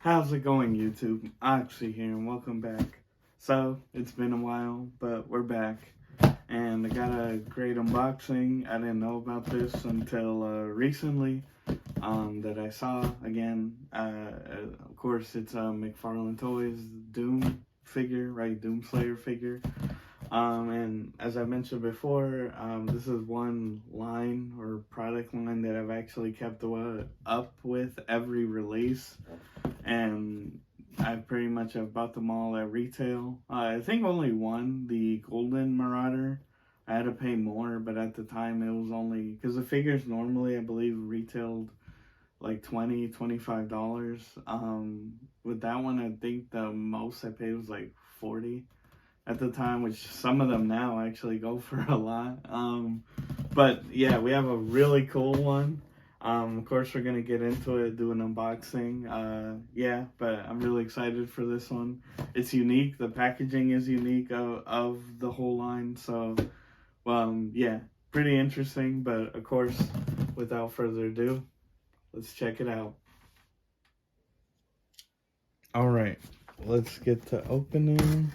How's it going, YouTube? Oxy here, and welcome back. So, it's been a while, but we're back. And I got a great unboxing. I didn't know about this until recently that I saw. Again, of course, it's a McFarlane Toys Doom figure, right? Doom Slayer figure. And as I mentioned before, this is one line or product line that I've actually kept up with every release. And I pretty much have bought them all at retail. I think only one, the Golden Marauder, I had to pay more, but at the time it was only, because the figures normally I believe retailed like $25. With that one, I think the most I paid was like 40 at the time, which some of them now actually go for a lot. But yeah, we have a really cool one. Of course, we're gonna get into it, do an unboxing. Yeah, but I'm really excited for this one. It's unique. The packaging is unique of the whole line. So, yeah, pretty interesting. But of course, without further ado, let's check it out. All right, let's get to opening.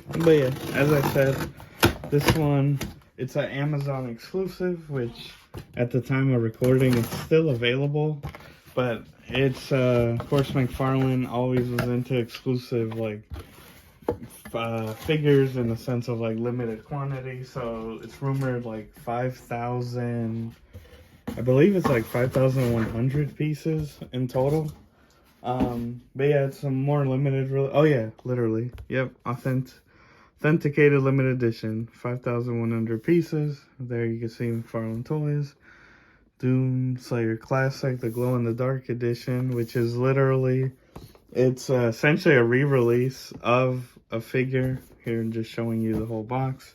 But yeah, as I said, this one, it's an Amazon exclusive, which at the time of recording, it's still available. But it's, of course, McFarlane always was into exclusive, like, figures in the sense of, like, limited quantity. So it's rumored, like, 5,000, I believe it's like 5,100 pieces in total. But yeah, it's some more limited, oh yeah, literally, yep, authenticated limited edition, 5,100 pieces. There you can see McFarlane Toys, Doom Slayer Classic, the glow in the dark edition, which is literally, it's essentially a re-release of a figure. Here, I'm just showing you the whole box.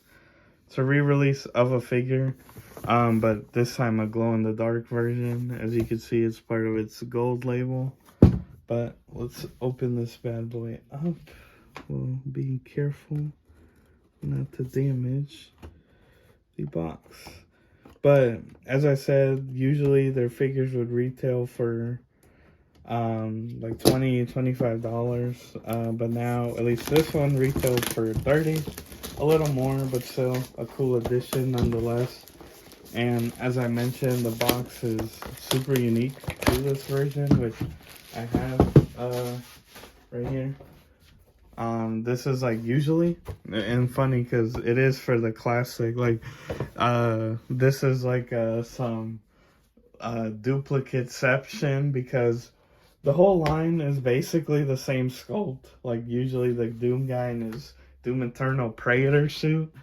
It's a re-release of a figure, but this time a glow in the dark version. As you can see, it's part of its gold label. But let's open this bad boy up. We'll be careful not to damage the box. But as I said, usually their figures would retail for like $20-$25. But now at least this one retails for $30. A little more, but still a cool addition nonetheless. And as I mentioned, the box is super unique to this version, which I have right here. This is like usually, and funny because it is for the classic, like this is like some duplicateception, because the whole line is basically the same sculpt. Like usually the Doom guy in his Doom Eternal Praetor suit,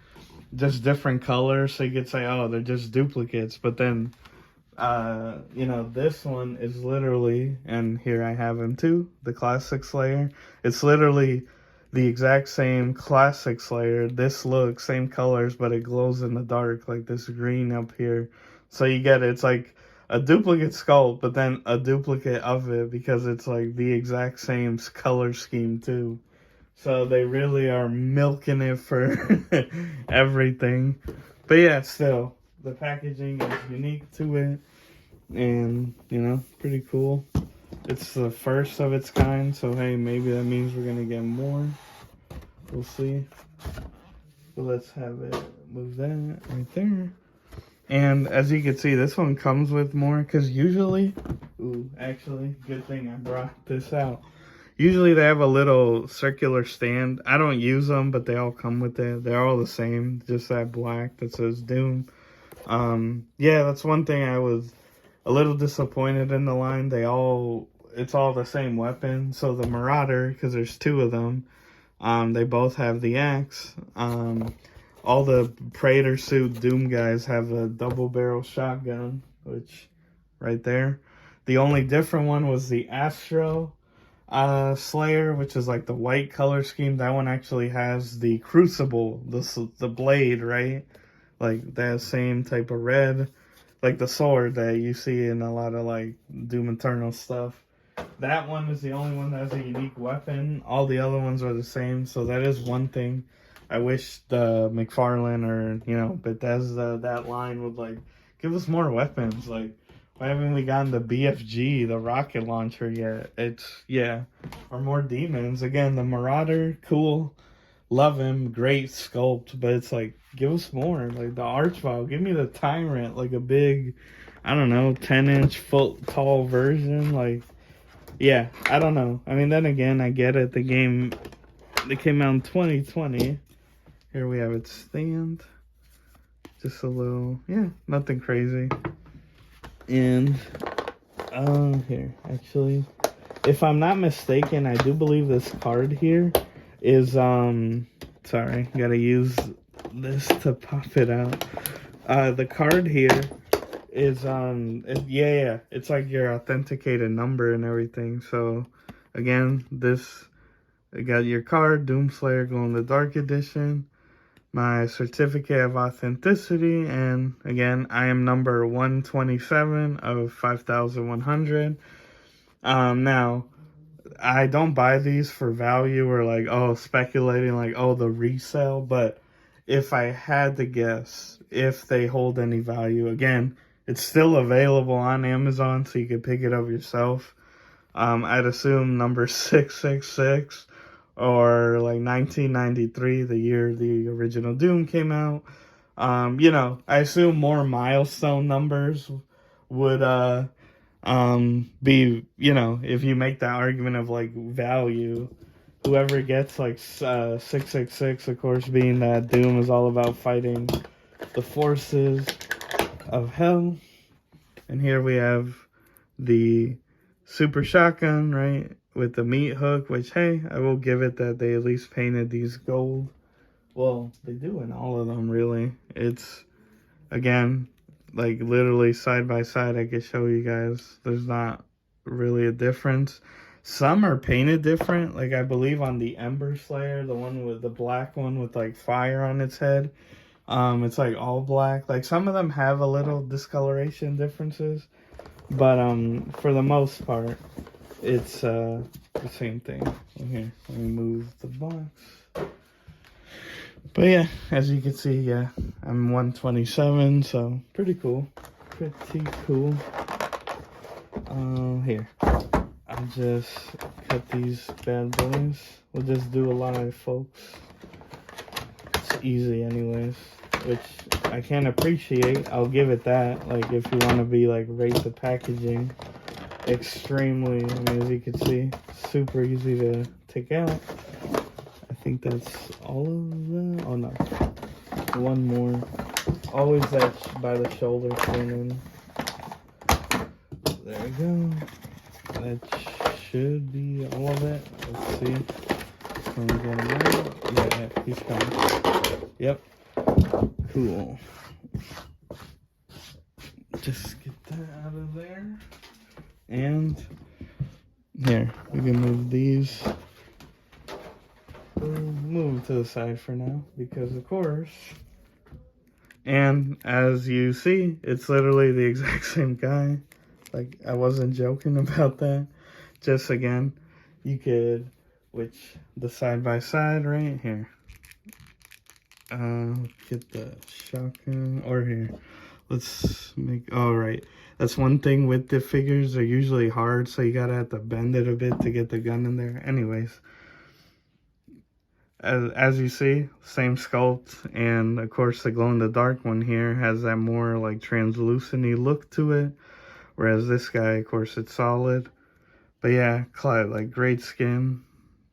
just different colors, so you could say, oh, they're just duplicates. But then you know, this one is literally, and here I have him too, the classic Slayer. It's literally the exact same classic Slayer. This look, same colors, but it glows in the dark, like this green up here. So you get it, it's like a duplicate sculpt, but then a duplicate of it, because it's like the exact same color scheme too. So they really are milking it for everything. But yeah, still, the packaging is unique to it, and you know, pretty cool. It's the first of its kind, so hey, maybe that means we're gonna get more. We'll see. But let's have it, move that right there. And as you can see, this one comes with more, because usually, ooh, actually, good thing I brought this out. Usually they have a little circular stand. I don't use them, but they all come with it. They're all the same, just that black that says Doom. Yeah, that's one thing I was a little disappointed in the line. It's all the same weapon. So the Marauder, because there's two of them, they both have the axe. All the Praetor suit Doom guys have a double barrel shotgun, which right there. The only different one was the Astro Slayer, which is like the white color scheme. That one actually has the crucible, the blade, right? Like that same type of red, like the sword that you see in a lot of like Doom Eternal stuff. That one is the only one that has a unique weapon. All the other ones are the same, so that is one thing I wish the McFarlane or, you know, Bethesda, that line would like give us more weapons. Like, Why haven't we gotten the BFG, the rocket launcher yet? Yeah. Or more demons. Again, the Marauder, cool. Love him, great sculpt, but it's like, give us more. Like the Archvile, give me the Tyrant, like a big, I don't know, 10-inch foot tall version. Like, yeah, I don't know. I mean, then again, I get it. The game, it came out in 2020. Here we have its stand. Just a little, yeah, nothing crazy. And, here, actually, if I'm not mistaken, I do believe this card here is, sorry, gotta use this to pop it out. The card here is, yeah, it's like your authenticated number and everything. So, again, I got your card, Doomslayer Glow in the Dark Edition, my certificate of authenticity, and again, I am number 127 of 5,100. Now, I don't buy these for value or like, oh, speculating like, oh, the resale. But if I had to guess if they hold any value, again, it's still available on Amazon, so you can pick it up yourself. I'd assume number 666 or like 1993, the year the original Doom came out. I assume more milestone numbers would be, if you make that argument of like value, whoever gets like 666, of course, being that Doom is all about fighting the forces of hell. And here we have the super shotgun, right, with the meat hook, which, hey, I will give it that they at least painted these gold. Well, they do in all of them, really. It's, again, like literally side by side. I can show you guys. There's not really a difference. Some are painted different. Like I believe on the Ember Slayer, the one with the black one with like fire on its head, it's like all black. Like some of them have a little discoloration differences, but for the most part, it's the same thing. Here, let me move the box. But yeah, as you can see, yeah, I'm 127, so pretty cool. Pretty cool. Here, I'll just cut these bad boys. We'll just do a live, folks. It's easy anyways, which I can appreciate. I'll give it that. Like, if you want to be like, rate the packaging extremely, I mean, as you can see, super easy to take out. I think that's all of them. Oh no, one more. Always that by the shoulder thing in. There we go. That should be all of it. Let's see. Can we get him out? Yeah, he's coming. Yep. Cool. Just get that out of there. And here, we can move these. We'll move to the side for now, because of course. And as you see, it's literally the exact same guy. Like, I wasn't joking about that. Just again, you could, which the side by side right here. Get the shotgun, or here. Let's make, all right. That's one thing with the figures, they're usually hard, so you gotta have to bend it a bit to get the gun in there. Anyways. As you see, same sculpt, and of course the glow-in-the-dark one here has that more like translucent-y look to it, whereas this guy, of course, it's solid. But yeah, like great skin.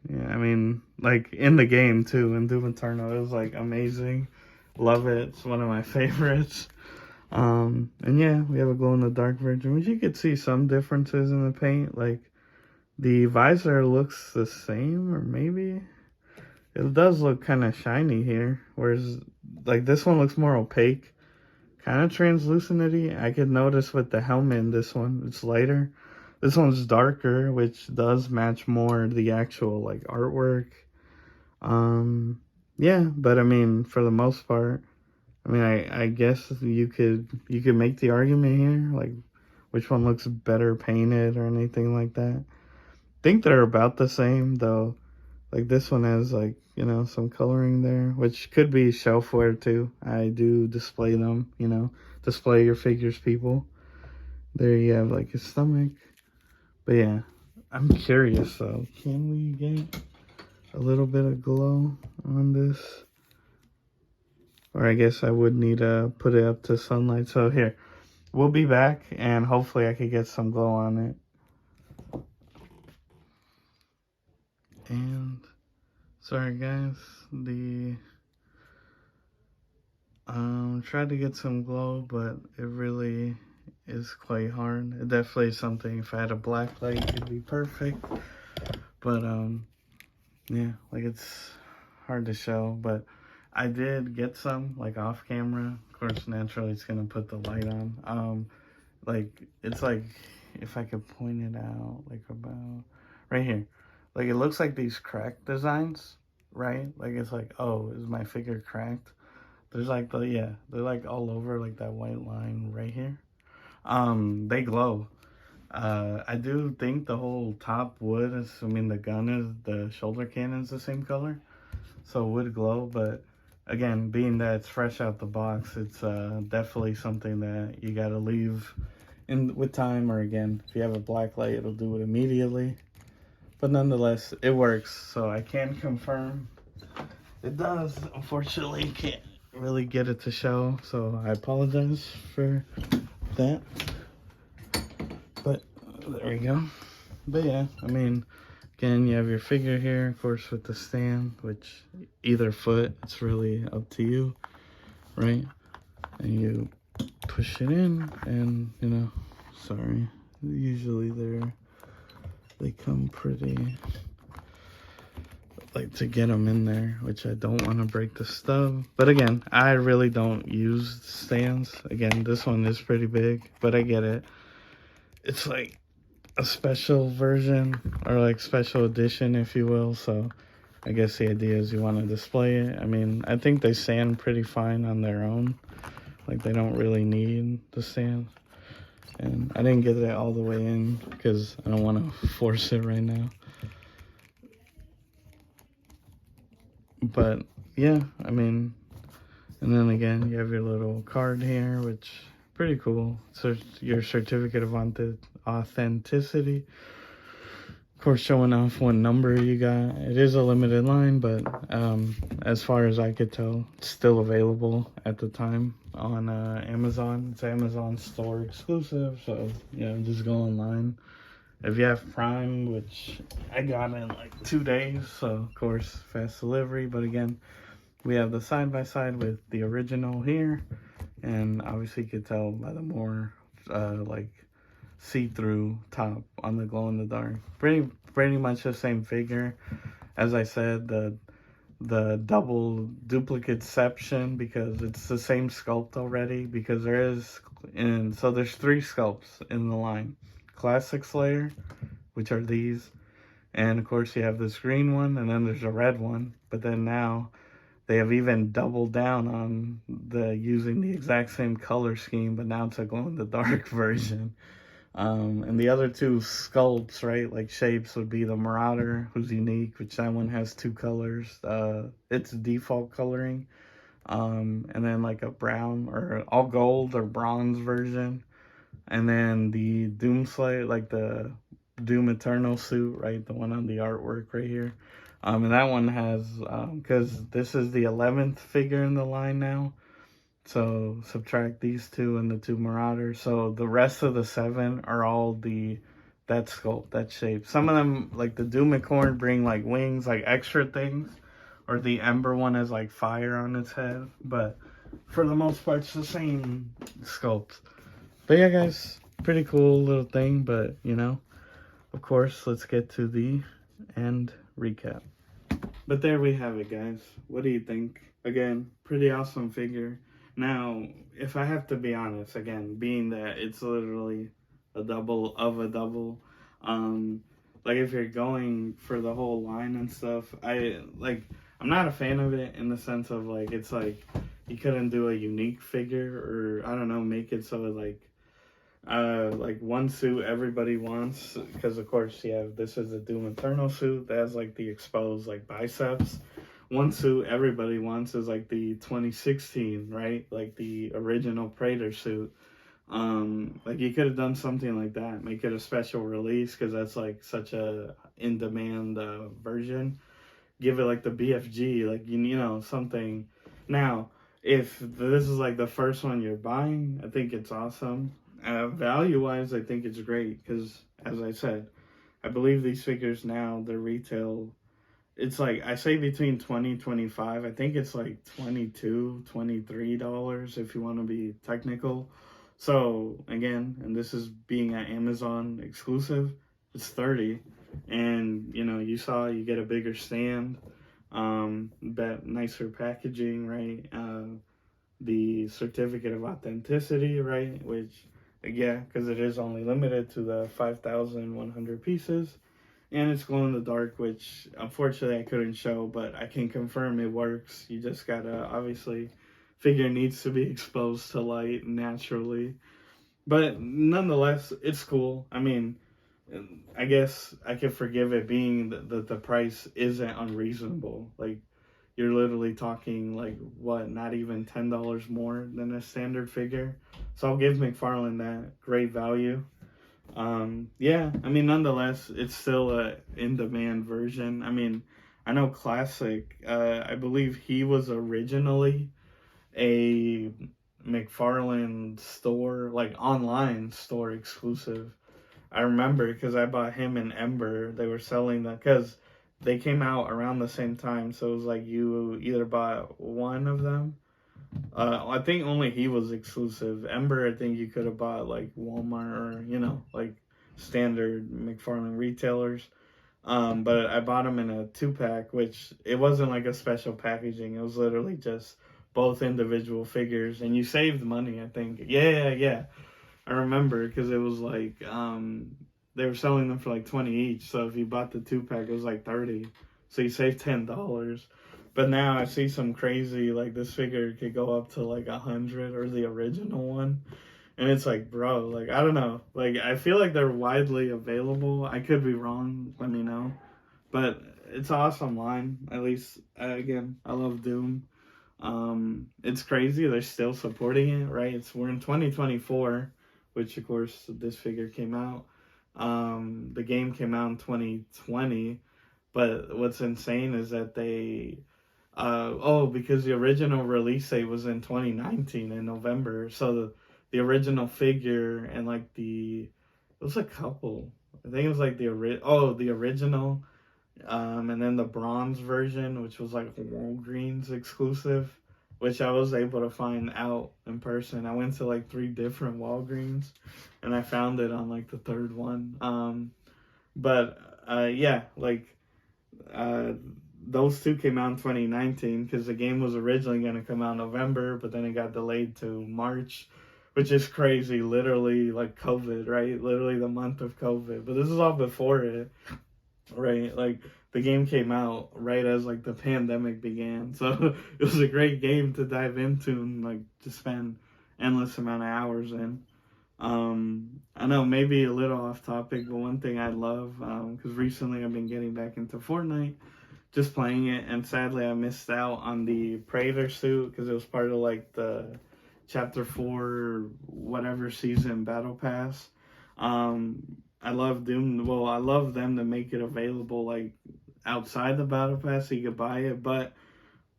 Yeah, I mean, like in the game too, in Doom Eternal, it was like amazing. Love it. It's one of my favorites. And yeah, we have a glow-in-the-dark version, which you could see some differences in the paint. Like the visor looks the same, or maybe. It does look kind of shiny here, whereas like this one looks more opaque, kind of translucent-y. I could notice with the helmet in this one, it's lighter. This one's darker, which does match more the actual like artwork. Yeah, but I mean, for the most part, I mean, I guess you could make the argument here, like which one looks better painted or anything like that. I think they're about the same though. Like this one has like, some coloring there, which could be shelfware too. I do display them, display your figures, people. There you have like his stomach. But yeah, I'm curious though. Can we get a little bit of glow on this? Or I guess I would need to put it up to sunlight. So here, we'll be back and hopefully I could get some glow on it. And sorry guys, tried to get some glow, but it really is quite hard. It definitely is something, if I had a black light, it'd be perfect. But yeah, like it's hard to show, but I did get some like off camera. Of course, naturally it's gonna put the light on. Like it's like, if I could point it out, like about right here, like it looks like these cracked designs, right? Like it's like, oh, is my figure cracked? There's like yeah, they're like all over, like that white line right here. They glow. I do think the whole top wood is, I mean, the gun is, the shoulder cannon's the same color, so it would glow. But again, being that it's fresh out the box, it's definitely something that you gotta leave in with time, or again, if you have a black light, it'll do it immediately. But nonetheless, it works, so I can confirm it does. Unfortunately, can't really get it to show, so I apologize for that. But there we go. But yeah, I mean, again, you have your figure here, of course, with the stand, which either foot, it's really up to you, right? And you push it in, and you know, sorry, usually they come pretty, like, to get them in there, which I don't want to break the stub. But again, I really don't use stands. Again, this one is pretty big, but I get it. It's like a special version, or like special edition, if you will. So I guess the idea is you want to display it. I mean, I think they stand pretty fine on their own. Like, they don't really need the stand. And I didn't get it all the way in because I don't want to force it right now. But yeah, I mean, and then again, you have your little card here, which pretty cool. So your certificate of authenticity. Of course, showing off what number you got. It is a limited line, but as far as I could tell, it's still available at the time on Amazon. It's Amazon store exclusive, so yeah, just go online. If you have Prime, which I got in like 2 days, so of course, fast delivery. But again, we have the side-by-side with the original here, and obviously you could tell by the more like see-through top on the glow-in-the-dark. Pretty much the same figure. As I said, the double duplicateception, because it's the same sculpt already, because so there's 3 sculpts in the line. Classic Slayer, which are these, and of course you have this green one, and then there's a red one. But then now they have even doubled down on using the exact same color scheme, but now it's a glow-in-the-dark version. And the other 2 sculpts, right, like shapes, would be the Marauder, who's unique, which that one has 2 colors. It's default coloring. And then like a brown or all gold or bronze version. And then the Doom Slayer, like the Doom Eternal suit, right, the one on the artwork right here. And that one has, because this is the 11th figure in the line now. So subtract these 2 and the 2 Marauders. So the rest of the 7 are all that sculpt, that shape. Some of them, like the Doomicorn, bring like wings, like extra things. Or the Ember one has like fire on its head. But for the most part, it's the same sculpt. But yeah, guys, pretty cool little thing. But, you know, of course, let's get to the end recap. But there we have it, guys. What do you think? Again, pretty awesome figure. Now, if I have to be honest, again, being that it's literally a double of a double, like if you're going for the whole line and stuff, I'm not a fan of it in the sense of like, it's like you couldn't do a unique figure, or I don't know, make it so like one suit everybody wants, because of course this is a Doom Eternal suit that has like the exposed like biceps. One suit everybody wants is like the 2016, right, like the original Praetor suit, Like you could have done something like that, make it a special release because that's like such a in demand version. Give it like the BFG, like you know something. Now, if this is like the first one you're buying, I think it's awesome. Value wise, I think it's great because, as I said, I believe these figures now they're retail. It's like I say between 20 25. I think it's like 22 $23 if you want to be technical. So again, and this is being an Amazon exclusive, it's 30. And you know, you saw you get a bigger stand, that nicer packaging, right? The certificate of authenticity, right? Which, yeah, because it is only limited to the 5,100 pieces, and it's glow in the dark, which unfortunately I couldn't show, but I can confirm it works. You just gotta obviously figure needs to be exposed to light naturally, but nonetheless, it's cool. I mean, I guess I can forgive it being that the price isn't unreasonable. Like you're literally talking like what, not even $10 more than a standard figure. So I'll give McFarlane that great value. Yeah, I mean, nonetheless, it's still a in-demand version. I mean, I know Classic. I believe he was originally a McFarlane store, like online store exclusive. I remember because I bought him and Ember. They were selling them because they came out around the same time. So it was like you either bought one of them. I think only he was exclusive. Ember, I think you could have bought like Walmart or you know like standard McFarlane retailers. But I bought them in a 2-pack, which it wasn't like a special packaging. It was literally just both individual figures, and you saved money. I think. Yeah. I remember because it was like they were selling them for like 20 each. So if you bought the 2-pack, it was like 30. So you saved $10. But now I see some crazy like this figure could go up to like 100 or the original one. And it's like, bro, like I don't know. Like I feel like they're widely available. I could be wrong, let me know. But it's an awesome line. At least again, I love Doom. It's crazy they're still supporting it, right? We're in 2024, which of course this figure came out. The game came out in 2020, but what's insane is that they because the original release date was in 2019 in November, so the original figure and like it was a couple. I think it was like the original, and then the bronze version, which was like Walgreens exclusive, which I was able to find out in person. I went to like 3 different Walgreens, and I found it on like the third one. Yeah, like uh, those two came out in 2019 because the game was originally going to come out in November, but then it got delayed to March, which is crazy. Literally, like COVID, right? Literally the month of COVID. But this is all before it, right? Like the game came out right as like the pandemic began, so it was a great game to dive into and like to spend endless amount of hours in. I know maybe a little off topic, but one thing I love, because recently I've been getting back into Fortnite, just playing it, and sadly I missed out on the Praetor suit because it was part of like the Chapter 4 whatever season battle pass. I love Doom. Well, I love them to make it available like outside the battle pass so you could buy it, but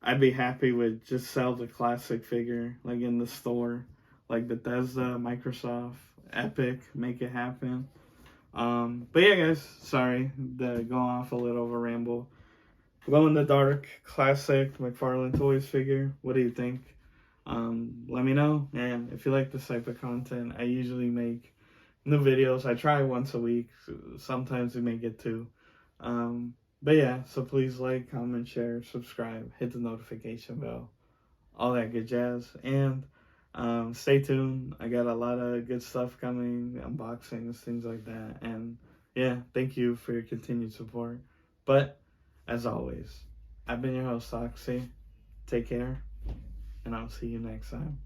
I'd be happy with just sell the classic figure like in the store, like Bethesda, Microsoft, Epic, make it happen. But yeah, guys, sorry to go off a little of a ramble. Glow in the dark, classic McFarlane Toys figure. What do you think? Let me know. And if you like this type of content, I usually make new videos. I try once a week. Sometimes we may get 2. But yeah, so please like, comment, share, subscribe, hit the notification bell, all that good jazz. And stay tuned. I got a lot of good stuff coming, unboxings, things like that. And yeah, thank you for your continued support. But as always, I've been your host, Oxy. Take care, and I'll see you next time.